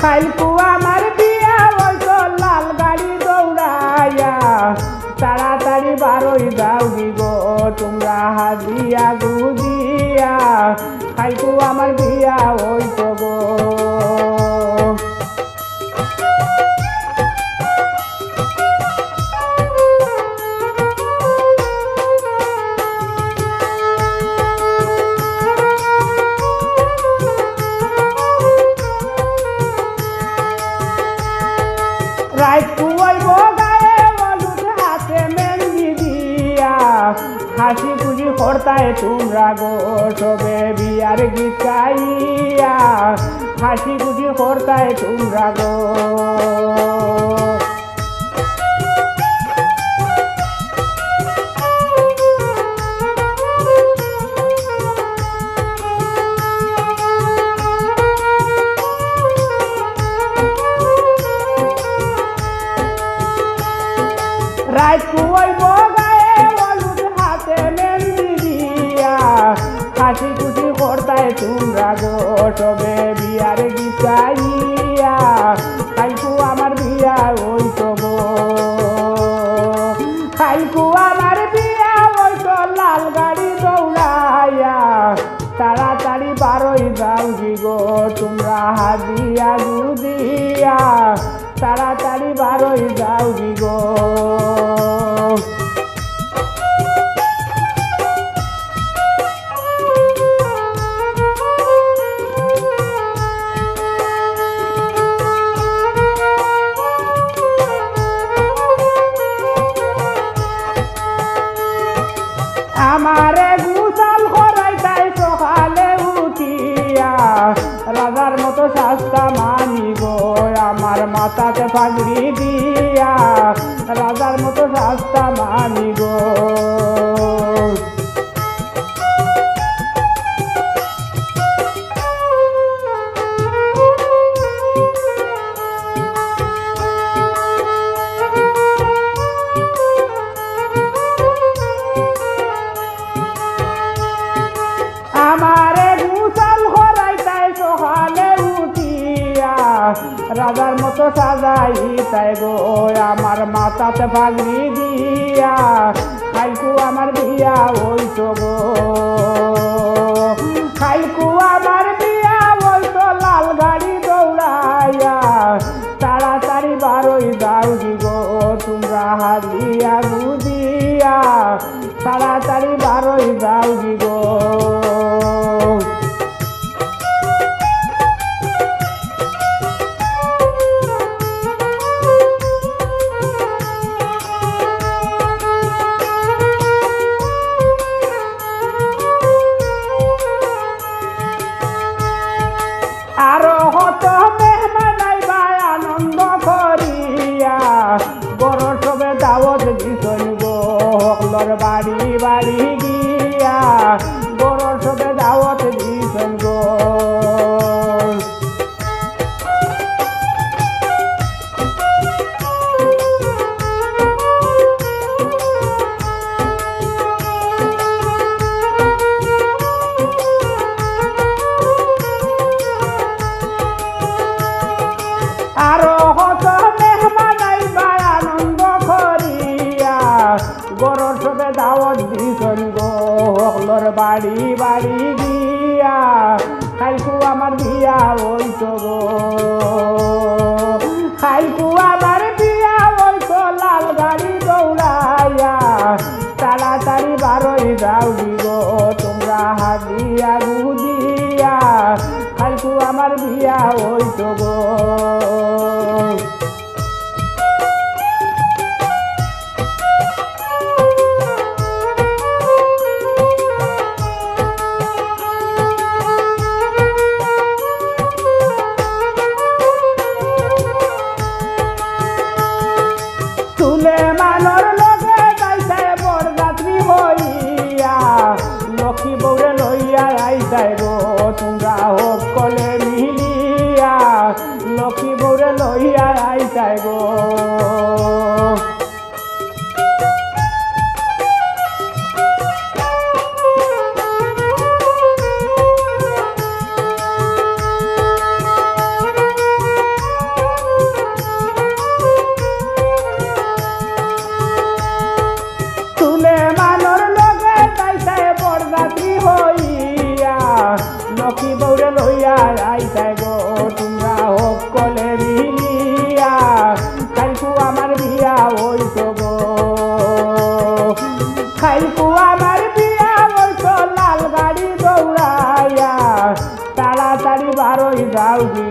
কালকু আমার বিয়া হইতো লাল গাড়ি দৌড়াইয়া তাড়াতাড়ি বারোই যাও গো তোমরা হাদিয়া গুদিয়া কালকু আমার বিয়া হইতো গো হাসি খুশি করতায় তোমরা গো সবে বিয়ার গীত গাইয়া হাসি খুশি করতায় তোমরা গো রাত কুয়াইব হাসি খুশি করতায় তোমরা গো সবে বিয়ার গীত গাইয়া কালকু আমার বিয়া হইতো গো কালকু আমার বিয়া হইতো লাল গাড়ি দৌড়াইয়া তাড়াতাড়ি বারোই যাও গো তোমরা হাদিয়া গুদিয়া তাড়াতাড়ি বারোই যাও গো আমারে গুসাল করাইতাই সকালে উঠিয়া রাজার মতো শাস্তা মানি গো আমার মাথাতে পাগড়ি দিয়া রাজার মতো শাস্তা মানি গো আমারে গুসাল করাইতাই সকালে উঠিয়া রাজার মতো সাজাইতাই গো আমার মাথাতে পাগড়ি দিয়া কালকু আমার বিয়া হইতো গো কালকু আমার বিয়া হইতো লাল গাড়ি দৌড়াইয়া তাড়াতাড়ি বারোই যাও গো তোমরা হাদিয়া গুদিয়া তাড়াতাড়ি বারোই যাও গো আরো হত মেহমান আইবা আনন্দ করিয়া বড় সবে দাওয়াত দিছন গো হকলর বাড়ি বাড়ি গিয়া বড় সবে দাওয়াত দিছন গো আরো হত মেহমান আইবা আনন্দ করিয়া গরর সবে দাওয়াত দিছন গো হকলর বাড়ি বাড়ি গিয়া কালকু আমার বিয়া হইতো গো কালকু আমার বিয়া হইতো লাল গাড়ি দৌড়াইয়া তাড়াতাড়ি বারোই যাও গো তোমরা হাদিয়া গুদিয়া কালকু আমার বিয়া হইতো গো সুলেমানর লগে যাইতাই বরযাত্রী হইয়া লক্ষ্মী বউরে লইয়া আইতাই গো তোমরা সকলে মিলিয়া লক্ষ্মী বউরে লইয়া আইতাই গো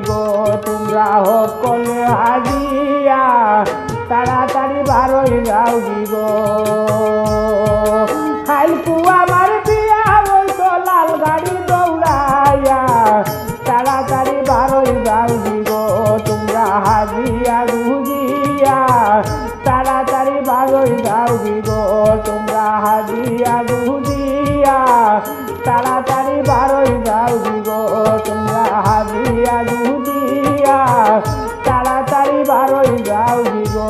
গো তোমরা সকলে হাজিয়া তাড়াতাড়ি বারোই যাও গো কালকু আমার বিয়া হইতো লাল গাড়ি দৌড়াইয়া তাড়াতাড়ি বারোই যাও গো তোমরা হাজিয়া গুজিয়া তাড়াতাড়ি বারোই যাও গো তোমরা হাজিয়া গুজিয়া তাড়াতাড়ি বারোই যাও গো তোমরা হাজিয়া গুজিয়া তাড়াতাড়ি বারোই যাও গো